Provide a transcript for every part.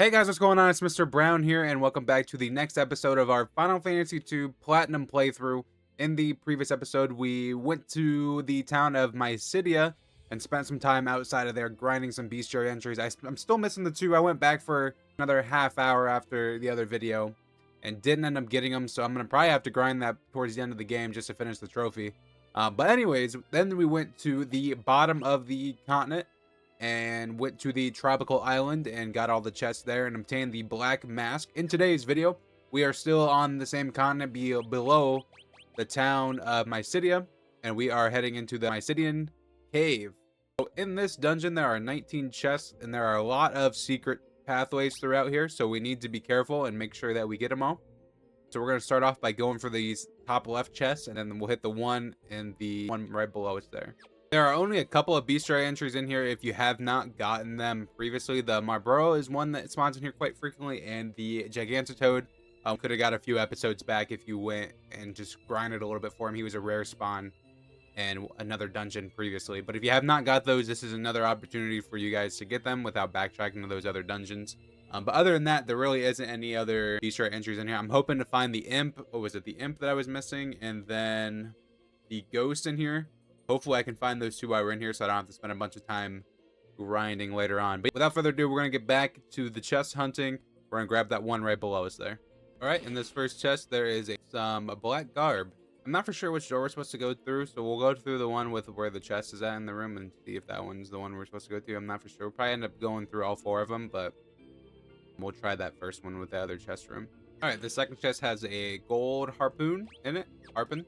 Hey guys, what's going on? It's Mrbrown here, and welcome back to the next episode of our Final Fantasy II Platinum playthrough. In the previous episode, we went to the town of Mysidia and spent some time outside of there grinding some bestiary entries. I'm still missing the two. I went back for another half hour after the other video and didn't end up getting them, so I'm going to probably have to grind that towards the end of the game just to finish the trophy. But anyways, then we went to the bottom of the continent and went to the tropical island and got all the chests there and obtained the black mask. In today's video, we are still on the same continent below the town of Mysidia, and we are heading into the Mysidian cave. So in this dungeon, there are 19 chests, and there are a lot of secret pathways throughout here, so we need to be careful and make sure that we get them all. So we're going to start off by going for these top left chests, and then we'll hit the one and the one right below us there. There are only a couple of bestiary entries in here if you have not gotten them previously. The Mrbrown is one that spawns in here quite frequently, and the Gigantitoad could have got a few episodes back if you went and just grinded a little bit for him. He was a rare spawn in another dungeon previously. But if you have not got those, this is another opportunity for you guys to get them without backtracking to those other dungeons. But other than that, there really isn't any other bestiary entries in here. I'm hoping to find the imp. What was it? The imp that I was missing, and then the ghost in here. Hopefully I can find those two while we're in here so I don't have to spend a bunch of time grinding later on. But without further ado, we're going to get back to the chest hunting. We're going to grab that one right below us there. Alright, in this first chest, there is some black garb. I'm not for sure which door we're supposed to go through, so we'll go through the one with where the chest is at in the room and see if that one's the one we're supposed to go through. I'm not for sure. We'll probably end up going through all four of them, but we'll try that first one with the other chest room. Alright, the second chest has a gold harpoon in it. Harpon.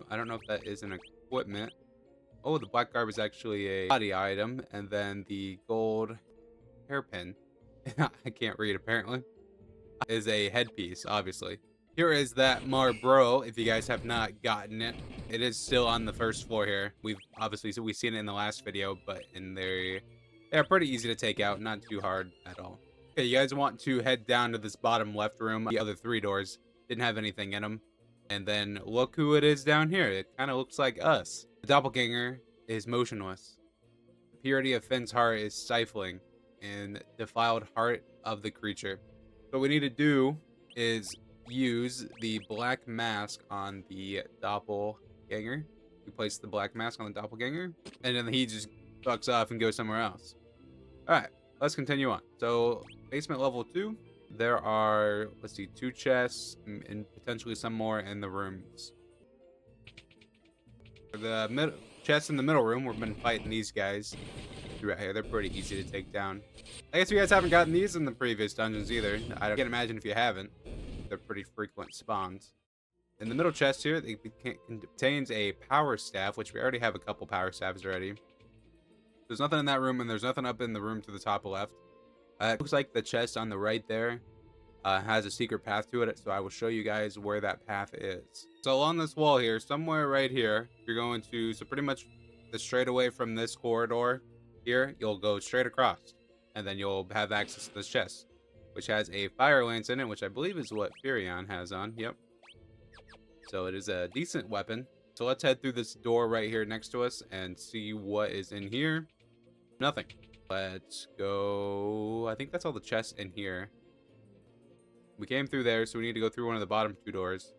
I don't know if that is an equipment. Oh, the black garb is actually a body item, and then the gold hairpin, I can't read apparently, is a headpiece, obviously. Here is that Mrbrown, if you guys have not gotten it. It is still on the first floor here. We've seen it in the last video, but they're pretty easy to take out, not too hard at all. Okay, you guys want to head down to this bottom left room. The other three doors didn't have anything in them. And then look who it is down here. It kind of looks like us. The doppelganger is motionless. The purity of Finn's heart is stifling and defiled heart of the creature. What we need to do is use the black mask on the doppelganger. We place the black mask on the doppelganger, and then he just fucks off and goes somewhere else. Alright, let's continue on. So, basement level 2. There are, let's see, 2 chests and potentially some more in the rooms. For the chests in the middle room, we've been fighting these guys throughout here. They're pretty easy to take down. I guess you guys haven't gotten these in the previous dungeons either. I can't imagine if you haven't. They're pretty frequent spawns. In the middle chest here, it contains a power staff, which we already have a couple power staffs already. There's nothing in that room, and there's nothing up in the room to the top left. It looks like the chest on the right there has a secret path to it, so I will show you guys where that path is. So along this wall here, somewhere right here, you're going to, so pretty much the straight away from this corridor here, you'll go straight across, and then you'll have access to this chest, which has a fire lance in it, which I believe is what Furion has on. Yep. So it is a decent weapon. So let's head through this door right here next to us and see what is in here. Nothing. Let's go. I think that's all the chests in here. We came through there, so we need to go through one of the bottom 2 doors.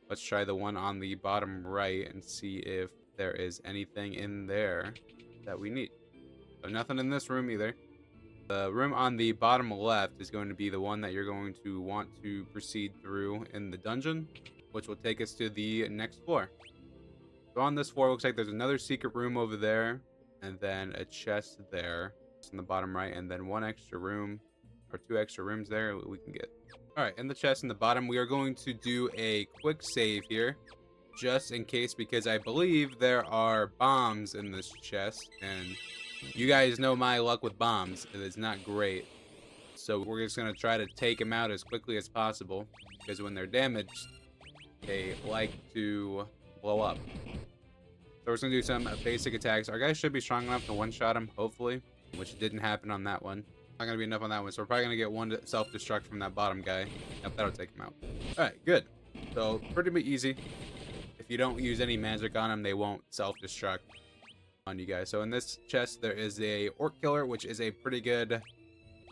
Let's try the one on the bottom right and see if there is anything in there that we need. So nothing in this room either. The room on the bottom left is going to be the one that you're going to want to proceed through in the dungeon, which will take us to the next floor. So on this floor, looks like there's another secret room over there, and then a chest there in the bottom right, and then 1 extra room or 2 extra rooms there we can get. All right, in the chest in the bottom, we are going to do a quick save here just in case, because I believe there are bombs in this chest, and you guys know my luck with bombs. It is not great. So we're just going to try to take them out as quickly as possible, because when they're damaged, they like to blow up. So we're just going to do some basic attacks. Our guys should be strong enough to one-shot him, hopefully, which didn't happen on that one. Not going to be enough on that one, so we're probably going to get 1 self-destruct from that bottom guy. Yep, that'll take him out. Alright, good. So, pretty easy. If you don't use any magic on them, they won't self-destruct on you guys. So in this chest, there is a orc killer, which is a pretty good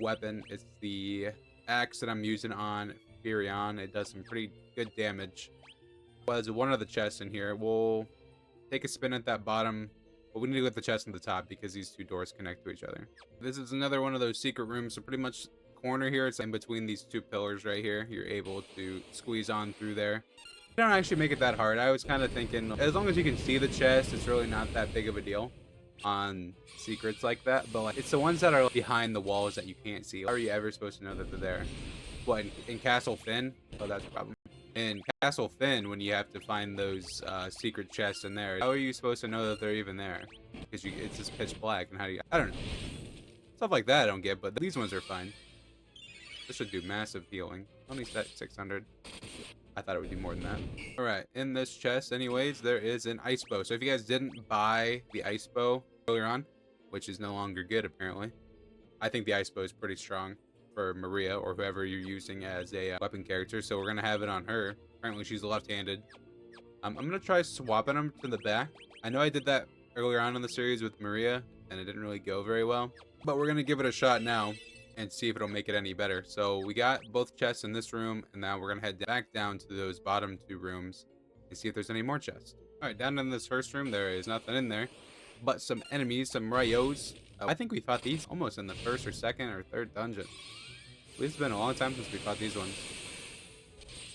weapon. It's the axe that I'm using on Furion. It does some pretty good damage. Was one of the chests in here. We'll take a spin at that bottom, but we need to get the chest in the top because these two doors connect to each other. This is another one of those secret rooms, so pretty much corner here, it's in between these two pillars right here. You're able to squeeze on through there. They don't actually make it that hard. I was kind of thinking, as long as you can see the chest, it's really not that big of a deal on secrets like that. But like, it's the ones that are behind the walls that you can't see. How are you ever supposed to know that they're there? What, in Castle Finn? Oh, that's a problem. In Castle Finn, when you have to find those secret chests in there, how are you supposed to know that they're even there? Because it's just pitch black, and how do you... I don't know. Stuff like that I don't get, but these ones are fine. This should do massive healing. Only set 600. I thought it would be more than that. Alright, in this chest, anyways, there is an ice bow. So if you guys didn't buy the ice bow earlier on, which is no longer good apparently, I think the ice bow is pretty strong for Maria or whoever you're using as a weapon character. So we're going to have it on her. Apparently she's left-handed. I'm going to try swapping them to the back. I know I did that earlier on in the series with Maria, and it didn't really go very well. But we're going to give it a shot now and see if it'll make it any better. So we got both chests in this room, and now we're gonna head back down to those bottom two rooms and see if there's any more chests. All right, down in this first room, there is nothing in there, but some enemies, some Ryos. I think we fought these almost in the first or second or third dungeon. It's been a long time since we fought these ones.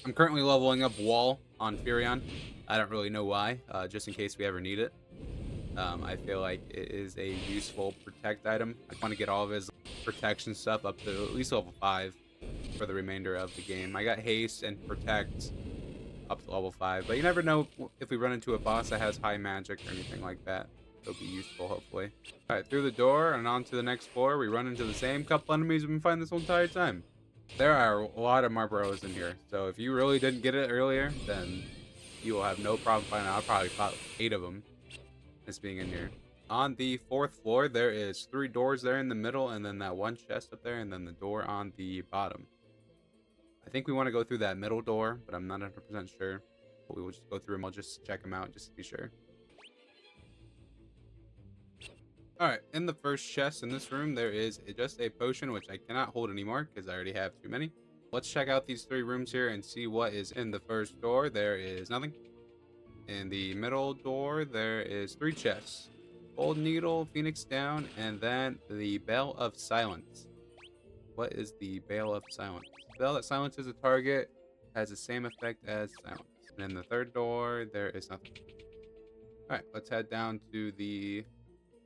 I'm currently leveling up Wall on Furion. I don't really know why, just in case we ever need it. I feel like it is a useful protect item. I want to get all of his protection stuff up to at least level 5 for the remainder of the game. I got haste and protect up to level 5, but you never know if we run into a boss that has high magic or anything like that. It'll be useful, hopefully. All right, through the door and on to the next floor. We run into the same couple enemies we've been fighting this whole entire time. There are a lot of Mrbrows in here, so if you really didn't get it earlier, then you will have no problem finding out. I probably fought 8 of them. This being in here. On the 4th floor, there is 3 doors there in the middle, and then that one chest up there, and then the door on the bottom. I think we want to go through that middle door, but I'm not 100% sure. But we will just go through them. I'll just check them out just to be sure. Alright, in the first chest in this room, there is just a potion, which I cannot hold anymore because I already have too many. Let's check out these 3 rooms here and see what is in the first door. There is nothing. In the middle door, there is 3 chests. Gold Needle, Phoenix Down, and then the Bell of Silence. What is the Bell of Silence? The bell that silences a target has the same effect as silence. And in the 3rd door, there is nothing. Alright, let's head down to the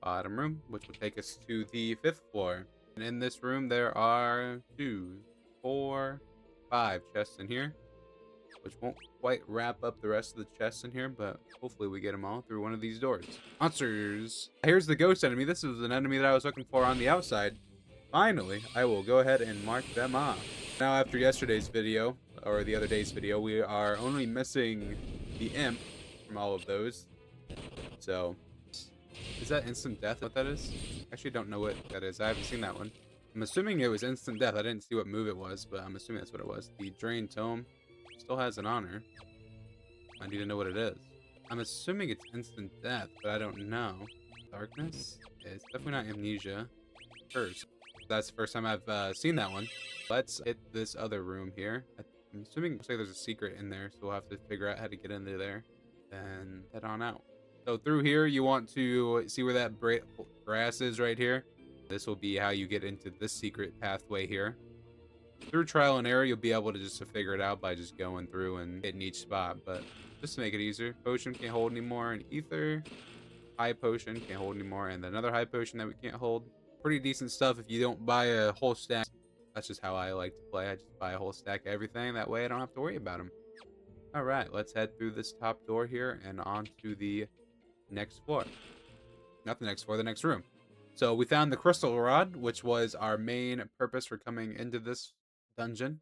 bottom room, which will take us to the 5th floor. And in this room, there are 2, 4, 5 chests in here, which won't quite wrap up the rest of the chests in here, but hopefully we get them all through one of these doors. Monsters. Here's the ghost enemy. This is an enemy that I was looking for on the outside. Finally, I will go ahead and mark them off. Now, after yesterday's video, or the other day's video, we are only missing the imp from all of those. So, is that instant death what that is? I actually don't know what that is. I haven't seen that one. I'm assuming it was instant death. I didn't see what move it was, but I'm assuming that's what it was. The Drain Tome still has an honor. I need to know what it is. I'm assuming it's instant death, but I don't know. Darkness? It's definitely not amnesia. Curse. That's the first time I've seen that one. Let's hit this other room here. I'm assuming it looks like there's a secret in there, so we'll have to figure out how to get into there. Then head on out. So through here, you want to see where that grass is right here. This will be how you get into this secret pathway here. Through trial and error, you'll be able to just figure it out by just going through and hitting each spot. But just to make it easier, potion can't hold anymore, and ether, high potion can't hold anymore, and another high potion that we can't hold. Pretty decent stuff if you don't buy a whole stack. That's just how I like to play. I just buy a whole stack of everything. That way I don't have to worry about them. All right, let's head through this top door here and on to the next floor. Not the next floor, the next room. So we found the crystal rod, which was our main purpose for coming into this dungeon.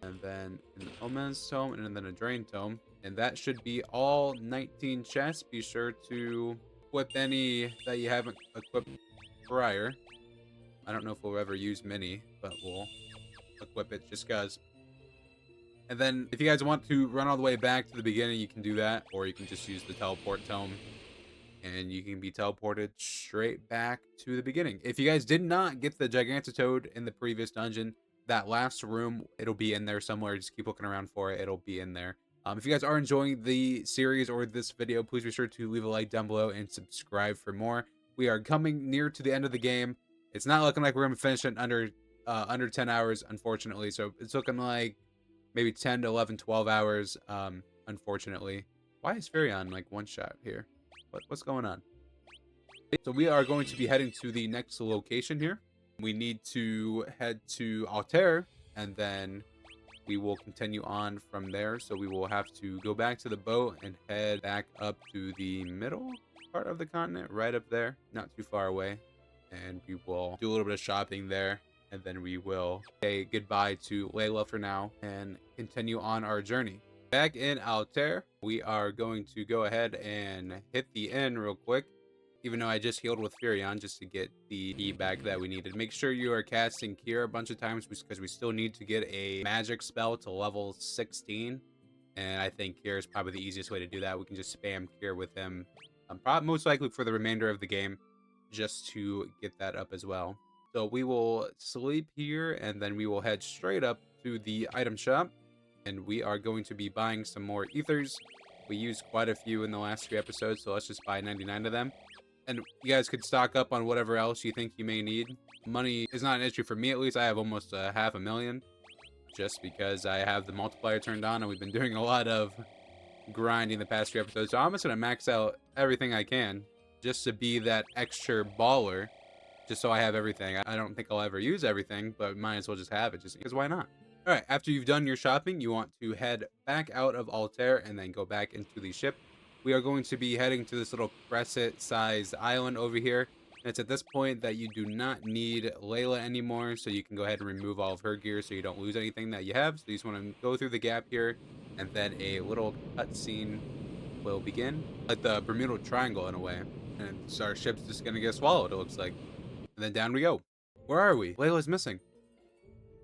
And then an Omen's Tome and then a Drain Tome. And that should be all 19 chests. Be sure to equip any that you haven't equipped prior. I don't know if we'll ever use mini, but we'll equip it just because. And then if you guys want to run all the way back to the beginning, you can do that. Or you can just use the teleport tome and you can be teleported straight back to the beginning. If you guys did not get the Gigantitoad in the previous dungeon, that last room, it'll be in there somewhere. Just keep looking around for it. It'll be in there. If you guys are enjoying the series or this video, please be sure to leave a like down below and subscribe for more. We are coming near to the end of the game. It's not looking like we're going to finish it under 10 hours, unfortunately. So it's looking like maybe 10 to 11, 12 hours, unfortunately. Why is Furion like one shot here? What's going on? So we are going to be heading to the next location here. We need to head to Altair, and then we will continue on from there. So we will have to go back to the boat and head back up to the middle part of the continent, right up there, not too far away. And we will do a little bit of shopping there, and then we will say goodbye to Layla for now and continue on our journey. Back in Altair, we are going to go ahead and hit the inn real quick, even though I just healed with Furion just to get the key back that we needed. Make sure you are casting Cure a bunch of times because we still need to get a magic spell to level 16, and I think Cure is probably the easiest way to do that. We can just spam Cure with him, most likely for the remainder of the game, just to get that up as well. So we will sleep here, and then we will head straight up to the item shop, and we are going to be buying some more ethers. We used quite a few in the last 3 episodes, so let's just buy 99 of them. And you guys could stock up on whatever else you think you may need. Money is not an issue for me, at least. I have almost $500,000 just because I have the multiplier turned on, and we've been doing a lot of grinding the past 3 episodes. So I'm just going to max out everything I can just to be that extra baller, just so I have everything. I don't think I'll ever use everything, but might as well just have it, just because why not? All right, after you've done your shopping, you want to head back out of Altair and then go back into the ship. We are going to be heading to this little crescent-sized island over here. And it's at this point that you do not need Layla anymore, so you can go ahead and remove all of her gear so you don't lose anything that you have. So you just want to go through the gap here, and then a little cutscene will begin, like the Bermuda Triangle in a way. And so our ship's just going to get swallowed, it looks like. And then down we go. Where are we? Layla's missing.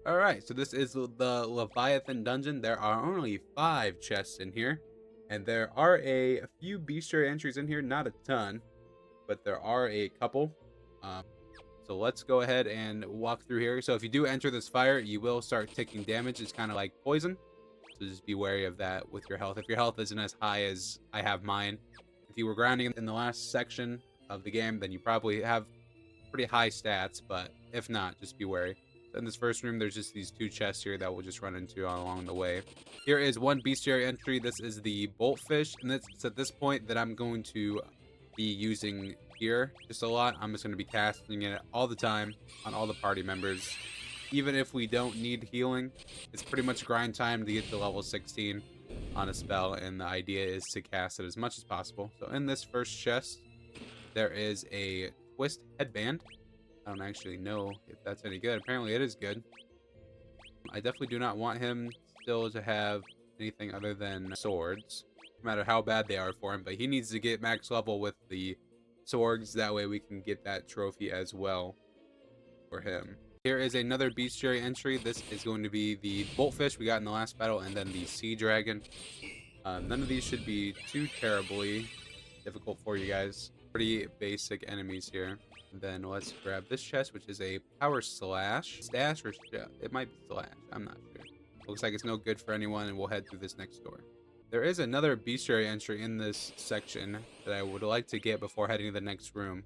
Alright, so this is the Leviathan dungeon. There are only 5 chests in here, and there are a few bestiary entries in here, not a ton, but there are a couple. So let's go ahead and walk through here. So if you do enter this fire, you will start taking damage. It's kind of like poison, so just be wary of that with your health. If your health isn't as high as I have mine, if you were grinding in the last section of the game, then you probably have pretty high stats, but if not, just be wary. In this first room, there's just these 2 chests here that we'll just run into along the way. Here is one bestiary entry. This is the Boltfish, and it's at this point that I'm going to be using here just a lot. I'm just going to be casting it all the time on all the party members. Even if we don't need healing, it's pretty much grind time to get to level 16 on a spell, and the idea is to cast it as much as possible. So in this first chest, there is a twist headband. I don't actually know if that's any good. Apparently it is good. I definitely do not want him still to have anything other than swords, no matter how bad they are for him, but he needs to get max level with the swords. That way we can get that trophy as well for him. Here is another bestiary entry. This is going to be the Boltfish we got in the last battle, and then the Sea Dragon. None of these should be too terribly difficult for you guys. Pretty basic enemies here. Then let's grab this chest, which is a power slash. Stash or it might be slash. I'm not sure. Looks like it's no good for anyone, and we'll head through this next door. There is another bestiary entry in this section that I would like to get before heading to the next room.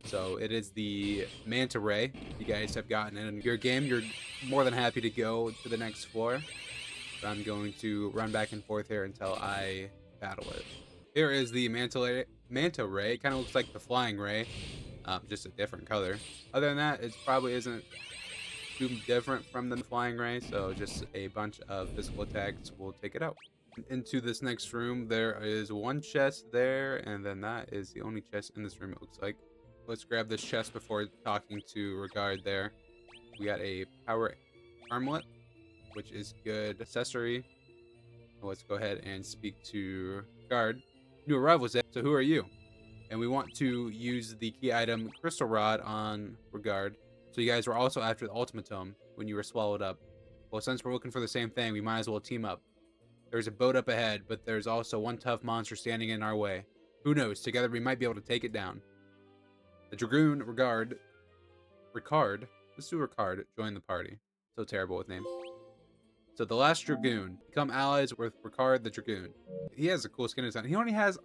So it is the Manta Ray. If you guys have gotten it in your game, you're more than happy to go to the next floor. But I'm going to run back and forth here until I battle it. Here is the Manta Ray. It kind of looks like the Flying Ray. Just a different color. Other than that, it probably isn't too different from the Flying Ray, so just a bunch of physical attacks will take it out. Into this next room, there is one chest there, and then that is the only chest in this room, it looks like. Let's grab this chest before talking to Regard there. We got a power armlet, which is good accessory. Let's go ahead and speak to Regard. New arrivals, so who are you? And we want to use the key item Crystal Rod on Regard. So you guys were also after the Ultimatum when you were swallowed up. Well, since we're looking for the same thing, we might as well team up. There's a boat up ahead, but there's also one tough monster standing in our way. Who knows? Together we might be able to take it down. The Dragoon Ricard. Let's do Ricard. Join the party. So terrible with names. So the last Dragoon. Become allies with Ricard the Dragoon. He has a cool skin design. He only has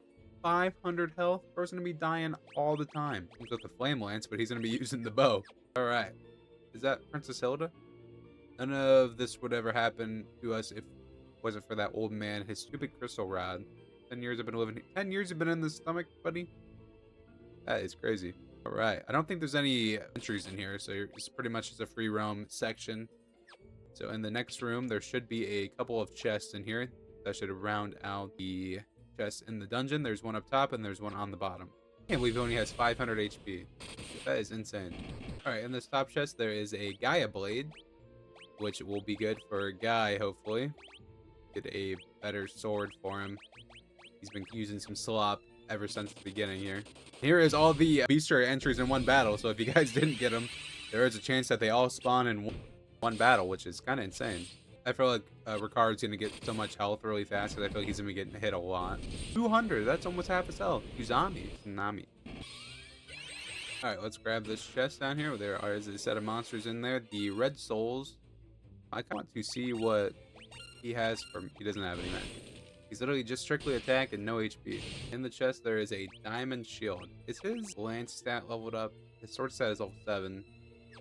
500 health. Bro's gonna be dying all the time. He's with the Flame Lance, but he's gonna be using the bow. Alright. Is that Princess Hilda? None of this would ever happen to us if it wasn't for that old man, his stupid crystal rod. 10 years I've been living here. 10 years you've been in the stomach, buddy? That is crazy. Alright. I don't think there's any entries in here, so it's pretty much just a free roam section. So in the next room, there should be a couple of chests in here. That should round out the chests in the dungeon. There's one up top and there's one on the bottom. I can't believe he only has 500 HP. That is insane. Alright, in this top chest, there is a Gaia Blade, which will be good for Guy, hopefully. Get a better sword for him. He's been using some slop ever since the beginning here. Here is all the bestiary entries in one battle, so if you guys didn't get them, there is a chance that they all spawn in one battle, which is kind of insane. I feel like Ricard's going to get so much health really fast because I feel like he's going to be getting hit a lot. 200, that's almost half his health. Tsunami. Alright, let's grab this chest down here. There is a set of monsters in there. The Red Souls. I want to see what he has from... He doesn't have any magic. He's literally just strictly attack and no HP. In the chest, there is a Diamond Shield. Is his lance stat leveled up? His sword stat is level 7.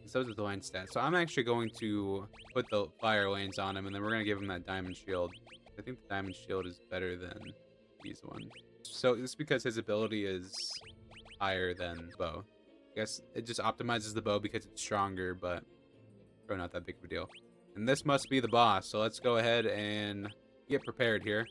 So is the lance stat. So I'm actually going to put the fire lance on him, and then we're going to give him that diamond shield. I think the diamond shield is better than these ones. So it's because his ability is higher than bow. I guess it just optimizes the bow because it's stronger, but probably not that big of a deal. And this must be the boss. So let's go ahead and get prepared here.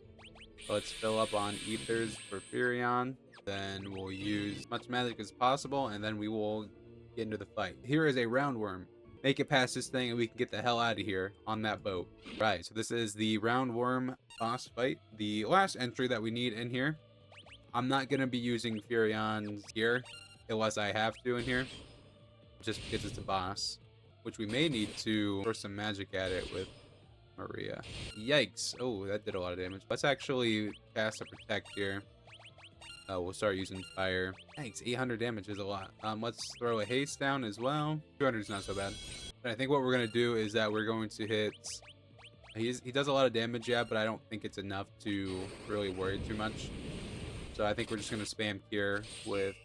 Let's fill up on Ethers for Furion. Then we'll use as much magic as possible, and then we will get into the fight. Here is a roundworm. Make it past this thing and we can get the hell out of here on that boat. Right, so this is the roundworm boss fight. The last entry that we need in here. I'm not going to be using Furion's gear unless I have to in here. Just because it's a boss. Which we may need to throw some magic at it with Maria. Yikes. Oh, that did a lot of damage. Let's actually cast a protect here. We'll start using fire. Thanks, 800 damage is a lot. Let's throw a haste down as well. 200 is not so bad. And I think what we're going to do is that we're going to hit... He does a lot of damage, yeah, but I don't think it's enough to really worry too much. So I think we're just going to spam Cure with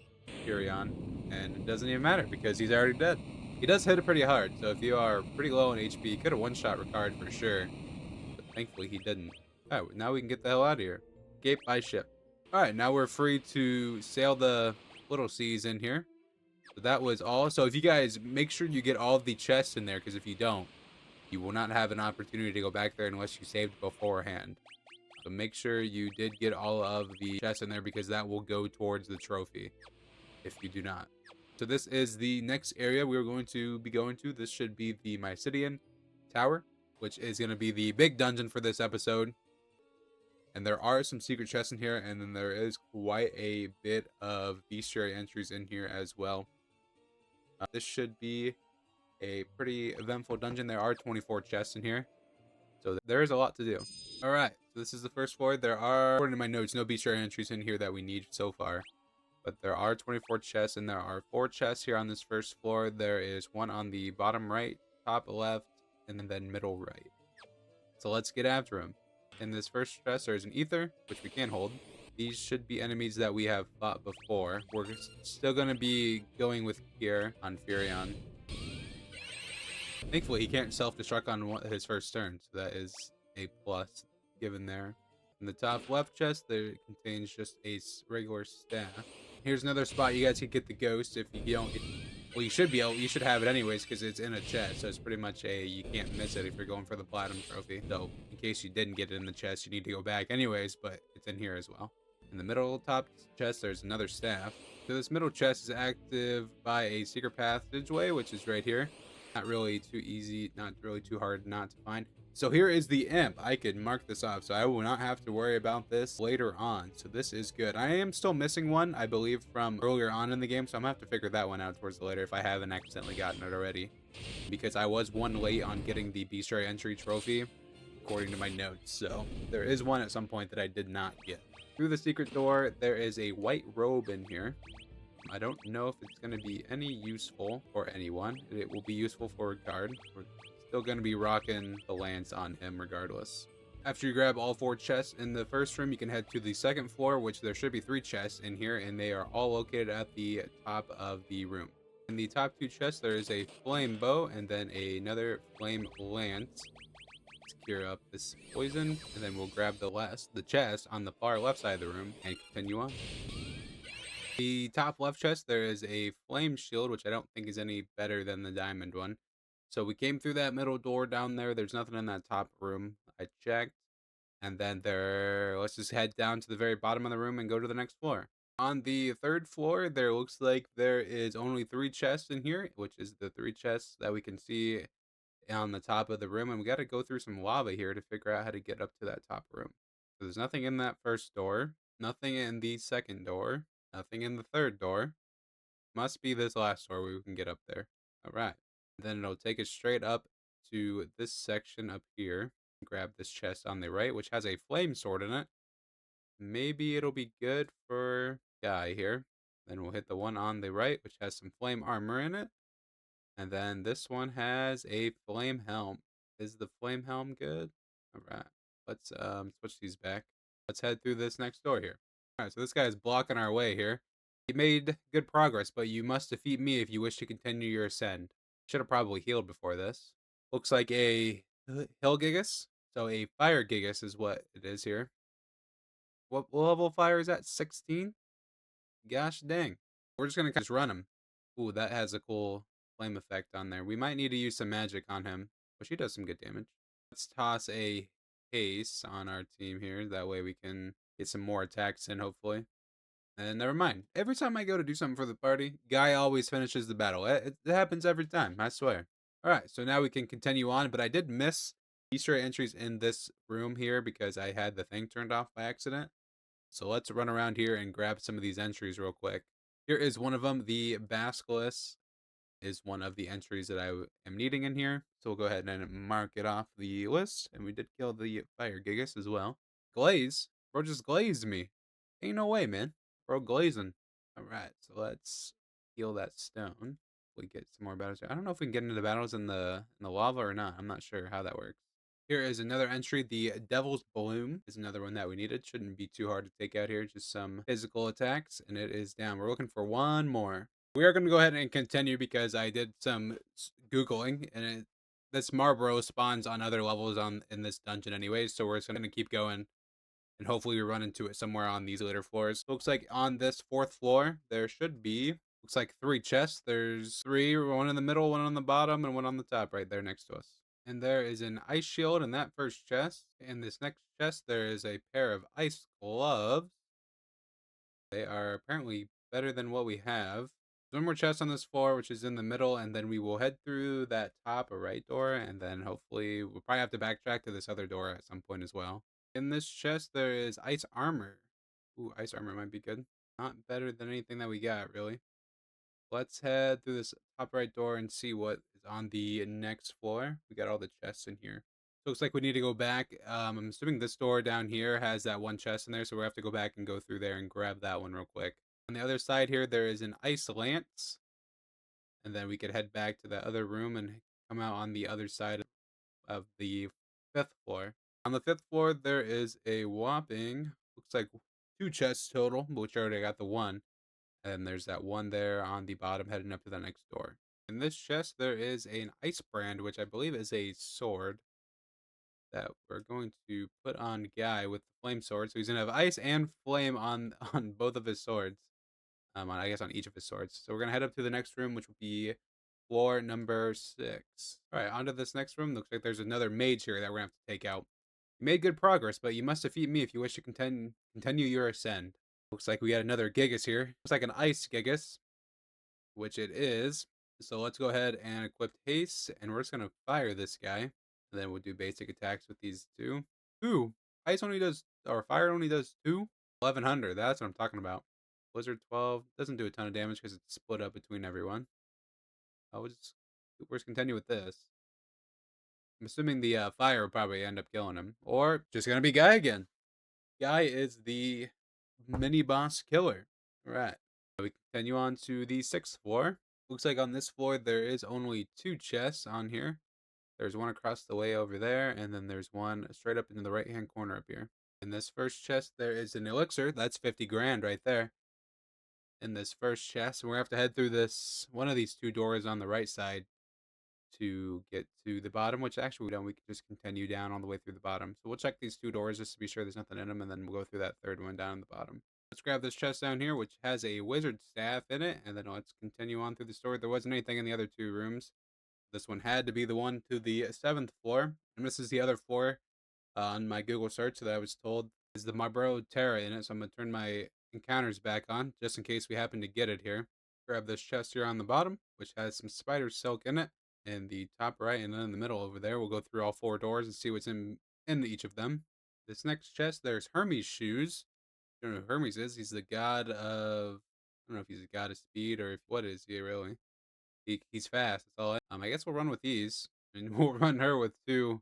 Furion. And it doesn't even matter because he's already dead. He does hit it pretty hard, so if you are pretty low on HP, you could have one-shot Ricard for sure. But thankfully he didn't. Alright, now we can get the hell out of here. Escape by ship. Alright, now we're free to sail the little seas in here. So that was all. So if you guys, make sure you get all of the chests in there, because if you don't, you will not have an opportunity to go back there unless you saved beforehand. So make sure you did get all of the chests in there, because that will go towards the trophy if you do not. So this is the next area we're going to be going to. This should be the Mysidian Tower, which is going to be the big dungeon for this episode. And there are some secret chests in here, and then there is quite a bit of bestiary entries in here as well. This should be a pretty eventful dungeon. There are 24 chests in here, so there is a lot to do. All right, so this is the first floor. There are, according to my notes, no bestiary entries in here that we need so far. But there are 24 chests, and there are 4 chests here on this first floor. There is one on the bottom right, top left, and then middle right. So let's get after them. In this first chest, there's an ether, which we can hold. These should be enemies that we have fought before. We're still going to be going with Kier on Furion. Thankfully, he can't self-destruct on his first turn, so that is a plus given there. In the top left chest, there contains just a regular staff. Here's another spot you guys can get the ghost if you don't get... Well, you should be able, you should have it anyways because it's in a chest, so it's pretty much a you can't miss it if you're going for the platinum trophy. So in case you didn't get it in the chest, you need to go back anyways, but it's in here as well. In the middle top chest, there's another staff. So this middle chest is active by a secret passageway, which is right here. Not really too easy, not really too hard not to find. So here is the imp. I could mark this off, so I will not have to worry about this later on. So this is good. I am still missing one, I believe, from earlier on in the game, so I'm gonna have to figure that one out towards the later if I haven't accidentally gotten it already. Because I was one late on getting the bestiary entry trophy, according to my notes. So there is one at some point that I did not get. Through the secret door, there is a white robe in here. I don't know if it's going to be any useful for anyone. It will be useful for a guard. We're still going to be rocking the lance on him regardless. After you grab all 4 chests in the first room, you can head to the second floor, which there should be 3 chests in here, and they are all located at the top of the room. In the top 2 chests, there is a flame bow and then another flame lance. Cure up this poison, and then we'll grab the chest on the far left side of the room and continue on. The top left chest, there is a flame shield, which I don't think is any better than the diamond one. So we came through that middle door down there. There's nothing in that top room. I checked. And then let's just head down to the very bottom of the room and go to the next floor. On the third floor, there looks like there is only 3 chests in here, which is the 3 chests that we can see on the top of the room. And we got to go through some lava here to figure out how to get up to that top room. So there's nothing in that first door, nothing in the second door, nothing in the third door. Must be this last door where we can get up there. All right. Then it'll take us straight up to this section up here. Grab this chest on the right, which has a flame sword in it. Maybe it'll be good for guy here. Then we'll hit the one on the right, which has some flame armor in it. And then this one has a flame helm. Is the flame helm good? All right. Let's switch these back. Let's head through this next door here. All right, so this guy is blocking our way here. You made good progress, but you must defeat me if you wish to continue your ascend. Should have probably healed before this. Looks like a hill gigas. So a fire gigas is what it is here. What level fire is that? 16? Gosh dang. We're just going to just run him. Ooh, that has a cool flame effect on there. We might need to use some magic on him, but she does some good damage. Let's toss a haste on our team here. That way we can get some more attacks in, hopefully. And never mind. Every time I go to do something for the party, guy always finishes the battle. It happens every time, I swear. All right, so now we can continue on, but I did miss Easter entries in this room here because I had the thing turned off by accident. So let's run around here and grab some of these entries real quick. Here is one of them. The Basilisk is one of the entries that I am needing in here. So we'll go ahead and mark it off the list. And we did kill the Fire Gigas as well. Glaze? Bro just glazed me. Ain't no way, man. Bro glazing. Alright, so let's heal that stone. We get some more battles here. I don't know if we can get into the battles in the lava or not. I'm not sure how that works. Here is another entry. The Devil's Bloom is another one that we needed. Shouldn't be too hard to take out here. Just some physical attacks, and it is down. We're looking for one more. We are going to go ahead and continue because I did some Googling, and this Mrbrown spawns on other levels in this dungeon anyways, so we're just going to keep going, and hopefully we run into it somewhere on these later floors. Looks like on this 4th floor, there should be, looks like 3 chests. There's 3, one in the middle, one on the bottom, and one on the top right there next to us. And there is an ice shield in that first chest. In this next chest, there is a pair of ice gloves. They are apparently better than what we have. One more chest on this floor, which is in the middle, and then we will head through that top or right door, and then hopefully we'll probably have to backtrack to this other door at some point as well. In this chest, there is ice armor. Ooh, ice armor might be good. Not better than anything that we got, really. Let's head through this top right door and see what is on the next floor. We got all the chests in here. So looks like we need to go back. I'm assuming this door down here has that one chest in there, so we have to go back and go through there and grab that one real quick. On the other side here, there is an ice lance. And then we could head back to that other room and come out on the other side of the 5th floor. On the 5th floor, there is a whopping, looks like 2 chests total, which I already got the one. And there's that one there on the bottom heading up to the next door. In this chest, there is an ice brand, which I believe is a sword that we're going to put on Guy with the flame sword. So he's going to have ice and flame on both of his swords. I guess on each of his swords. So we're going to head up to the next room, which will be floor number 6. All right, on to this next room. Looks like there's another mage here that we're going to have to take out. You made good progress, but you must defeat me if you wish to continue your ascend. Looks like we got another Gigas here. Looks like an ice Gigas, which it is. So let's go ahead and equip haste, and we're just going to fire this guy. And then we'll do basic attacks with these 2. Ooh, ice only does, or fire only does 2? 1100, that's what I'm talking about. Blizzard 12 doesn't do a ton of damage because it's split up between everyone. We'll just continue with this. I'm assuming the fire will probably end up killing him. Or just going to be Guy again. Guy is the mini boss killer. All right. We continue on to the 6th floor. Looks like on this floor there is only 2 chests on here. There's one across the way over there, and then there's one straight up into the right-hand corner up here. In this first chest, there is an elixir. That's 50 grand right there. In this first chest, we're gonna have to head through this one of these 2 doors on the right side to get to the bottom, which actually we don't. We can just continue down all the way through the bottom. So we'll check these 2 doors just to be sure there's nothing in them, and then we'll go through that third one down in the bottom. Let's grab this chest down here, which has a wizard staff in it, and then let's continue on through the store. There wasn't anything in the other 2 rooms. This one had to be the one to the 7th floor, and this is the other floor on my Google search that I was told is the Mrbrown Terra in it. So I'm gonna turn my encounters back on just in case we happen to get it here. Grab this chest here on the bottom, which has some spider silk in it, in the top right, and then in the middle over there. We'll go through all 4 doors and see what's in each of them. This next chest, there's Hermes' shoes. I don't know who Hermes is. He's the god of. I don't know if he's a god of speed or if what is he really. He's fast. That's all. I guess we'll run with these, and we'll run her with 2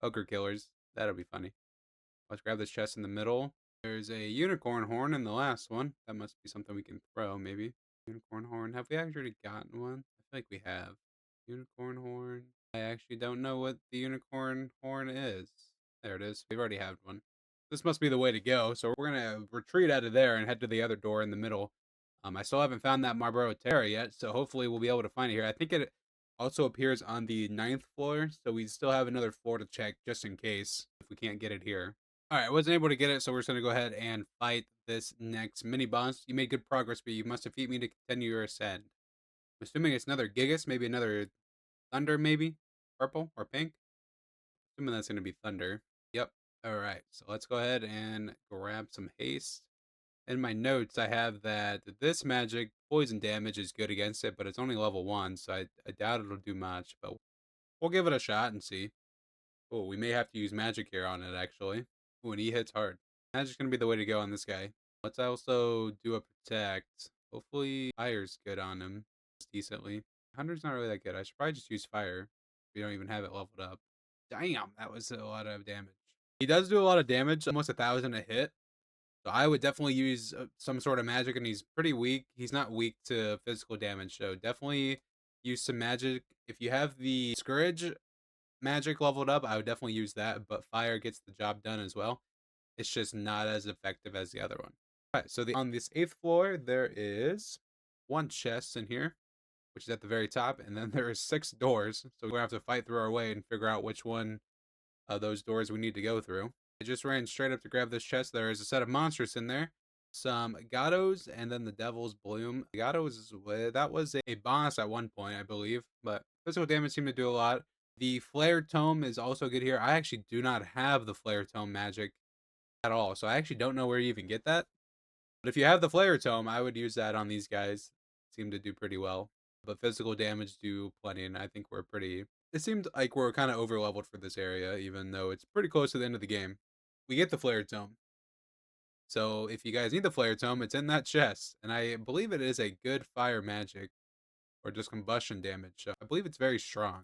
hooker killers. That'll be funny. Let's grab this chest in the middle. There's a unicorn horn in the last one. That must be something we can throw, maybe. Unicorn horn. Have we actually gotten one? I feel like we have. Unicorn horn. I actually don't know what the unicorn horn is. There it is. We've already had one. This must be the way to go. So we're going to retreat out of there and head to the other door in the middle. I still haven't found that Mrbrown Terra yet, so hopefully we'll be able to find it here. I think it also appears on the 9th floor, so we still have another floor to check just in case if we can't get it here. All right, I wasn't able to get it, so we're just going to go ahead and fight this next mini boss. You made good progress, but you must defeat me to continue your ascent. I'm assuming it's another Gigas, maybe another Thunder, maybe? Purple or pink? Assuming that's going to be Thunder. Yep. All right, so let's go ahead and grab some haste. In my notes, I have that this magic poison damage is good against it, but it's only level 1, so I doubt it'll do much, but we'll give it a shot and see. Oh, we may have to use magic here on it, actually. Oh, and he hits hard. Magic's going to be the way to go on this guy. Let's also do a protect. Hopefully fire's good on him decently. 100's not really that good. I should probably just use fire. We don't even have it leveled up. Damn, that was a lot of damage. He does do a lot of damage, almost 1,000 a hit. So I would definitely use some sort of magic, and he's pretty weak. He's not weak to physical damage, so definitely use some magic. If you have the Scourge magic leveled up, I would definitely use that, but fire gets the job done as well. It's just not as effective as the other one. All right, so on this 8th floor, there is 1 chest in here, which is at the very top, and then there are 6 doors. So we're going to have to fight through our way and figure out which one of those doors we need to go through. I just ran straight up to grab this chest. There is a set of monsters in there. Some Gatos and then the Devil's Bloom. Gatos, that was a boss at one point, I believe, but physical damage seemed to do a lot. The Flare Tome is also good here. I actually do not have the Flare Tome magic at all, so I actually don't know where you even get that. But if you have the Flare Tome, I would use that on these guys. Seem to do pretty well. But physical damage do plenty, and I think we're pretty. It seemed like we're kind of over leveled for this area, even though it's pretty close to the end of the game. We get the Flare Tome. So if you guys need the Flare Tome, it's in that chest. And I believe it is a good fire magic or just combustion damage. So I believe it's very strong.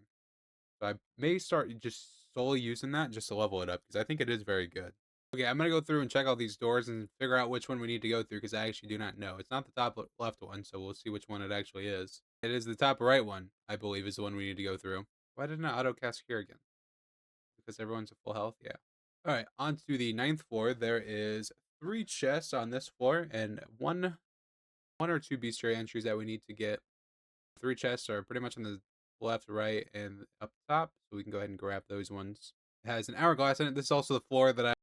So I may start just solely using that just to level it up because I think it is very good. Okay, I'm going to go through and check all these doors and figure out which one we need to go through because I actually do not know. It's not the top left one, so we'll see which one it actually is. It is the top right one, I believe, is the one we need to go through. Why didn't I auto-cast here again? Because everyone's at full health? Yeah. All right, on to the 9th floor. There is 3 chests on this floor and one or two bestiary entries that we need to get. 3 chests are pretty much on the left, right, and up top, so we can go ahead and grab those ones. It has an hourglass in it. This is also the floor that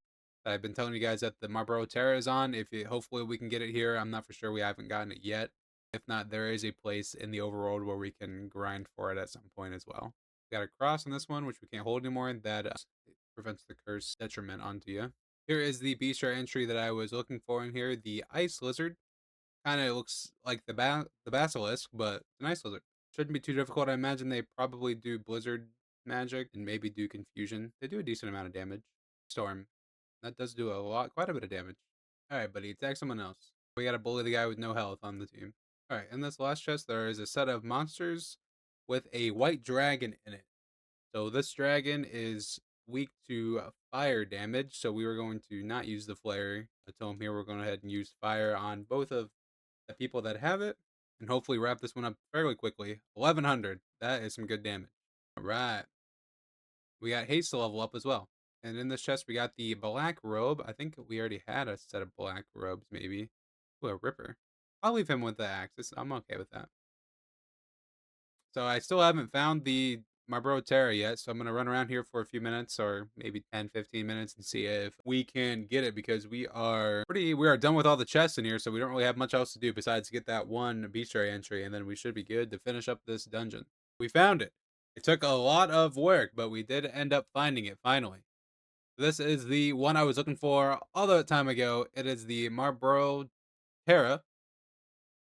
I've been telling you guys that the Mrbrown Terra is on. Hopefully we can get it here. I'm not for sure. We haven't gotten it yet. If not, there is a place in the overworld where we can grind for it at some point as well. We got a cross on this one, which we can't hold anymore. That prevents the curse detriment onto you. Here is the bestiary entry that I was looking for in here. The ice lizard. Kind of looks like the basilisk, but it's an ice lizard. Shouldn't be too difficult. I imagine they probably do blizzard magic and maybe do confusion. They do a decent amount of damage. Storm. That does do quite a bit of damage. Alright, buddy, attack someone else. We gotta bully the guy with no health on the team. Alright, in this last chest, there is a set of monsters with a white dragon in it. So this dragon is weak to fire damage, so we were going to not use the flare a tome here. We're going to go ahead and use fire on both of the people that have it, and hopefully wrap this one up fairly quickly. 1100. That is some good damage. All right. We got haste to level up as well. And in this chest, we got the black robe. I think we already had a set of black robes, maybe. Ooh, a ripper. I'll leave him with the axis. I'm okay with that. So I still haven't found the Mrbrown Terra yet, so I'm going to run around here for a few minutes or maybe 10, 15 minutes and see if we can get it because we are done with all the chests in here, so we don't really have much else to do besides get that one bestiary entry, and then we should be good to finish up this dungeon. We found it. It took a lot of work, but we did end up finding it finally. This is the one I was looking for all the time ago. It is the Mrbrown Terra,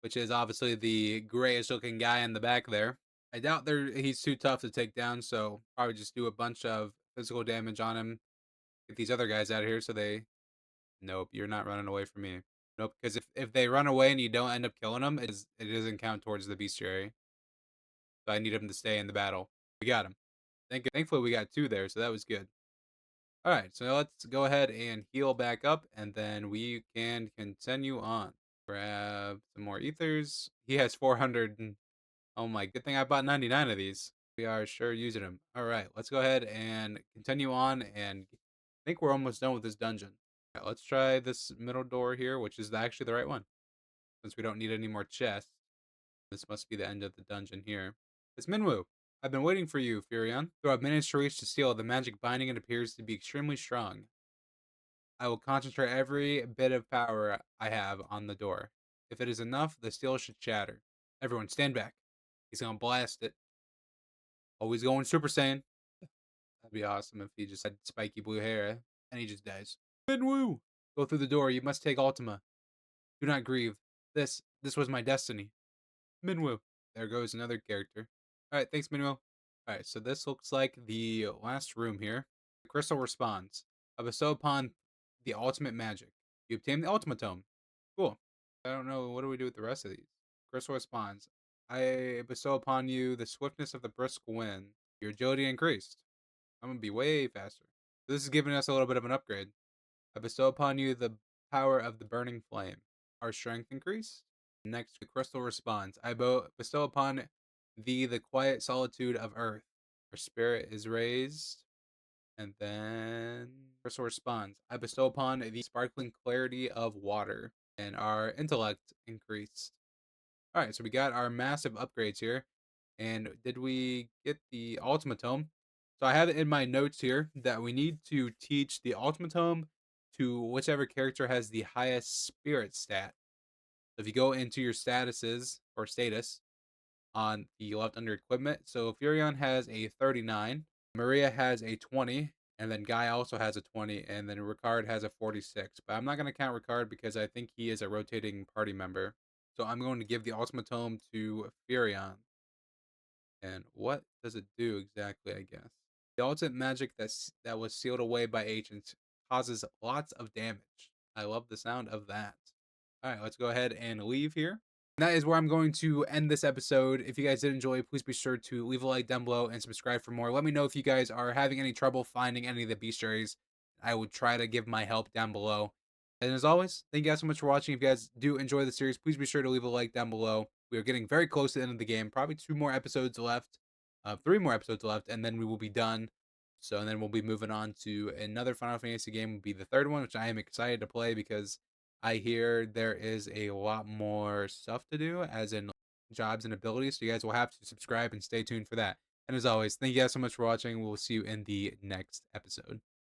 which is obviously the grayish looking guy in the back there. I doubt he's too tough to take down, so probably just do a bunch of physical damage on him. Get these other guys out of here so they... Nope, you're not running away from me. Nope, because if they run away and you don't end up killing them, it doesn't count towards the bestiary. So I need him to stay in the battle. We got him. Thankfully, we got 2 there, so that was good. Alright, so let's go ahead and heal back up, and then we can continue on. Grab some more ethers. He has 400. Oh my, good thing I bought 99 of these. We are sure using them. Alright, let's go ahead and continue on, and I think we're almost done with this dungeon. Right, let's try this middle door here, which is actually the right one. Since we don't need any more chests. This must be the end of the dungeon here. It's Minwu. I've been waiting for you, Furion. Though I've managed to reach the seal, the magic binding it appears to be extremely strong. I will concentrate every bit of power I have on the door. If it is enough, the steel should shatter. Everyone, stand back. He's gonna blast it. Oh, he's going Super Saiyan. That'd be awesome if he just had spiky blue hair and he just dies. Minwu! Go through the door. You must take Ultima. Do not grieve. This was my destiny. Minwu. There goes another character. Alright, thanks, Minwu. Alright, so this looks like the last room here. The crystal responds. I bestow upon the ultimate magic. You obtain the ultimatome. Cool. I don't know, what do we do with the rest of these? Crystal responds. I bestow upon you the swiftness of the brisk wind. Your agility increased. I'm gonna be way faster. So this is giving us a little bit of an upgrade. I bestow upon you the power of the burning flame. Our strength increased. Next, the crystal responds. I bestow upon thee the quiet solitude of earth. Our spirit is raised. And then crystal responds. I bestow upon the sparkling clarity of water. And our intellect increased. Alright, so we got our massive upgrades here. And did we get the ultimatome? So I have it in my notes here that we need to teach the ultimatome to whichever character has the highest spirit stat. So if you go into your statuses or status on the left under equipment, so Furion has a 39, Maria has a 20, and then Guy also has a 20, and then Ricard has a 46. But I'm not going to count Ricard because I think he is a rotating party member. So I'm going to give the ultimatome to Furion. And what does it do exactly, I guess? The ultimate magic that was sealed away by agents causes lots of damage. I love the sound of that. Alright, let's go ahead and leave here. And that is where I'm going to end this episode. If you guys did enjoy, please be sure to leave a like down below and subscribe for more. Let me know if you guys are having any trouble finding any of the bestiaries. I would try to give my help down below. And as always, thank you guys so much for watching. If you guys do enjoy the series, please be sure to leave a like down below. We are getting very close to the end of the game. Probably 2 more episodes left. 3 more episodes left, and then we will be done. So, and then we'll be moving on to another Final Fantasy game, will be the 3rd one, which I am excited to play because I hear there is a lot more stuff to do, as in jobs and abilities. So you guys will have to subscribe and stay tuned for that. And as always, thank you guys so much for watching. We'll see you in the next episode.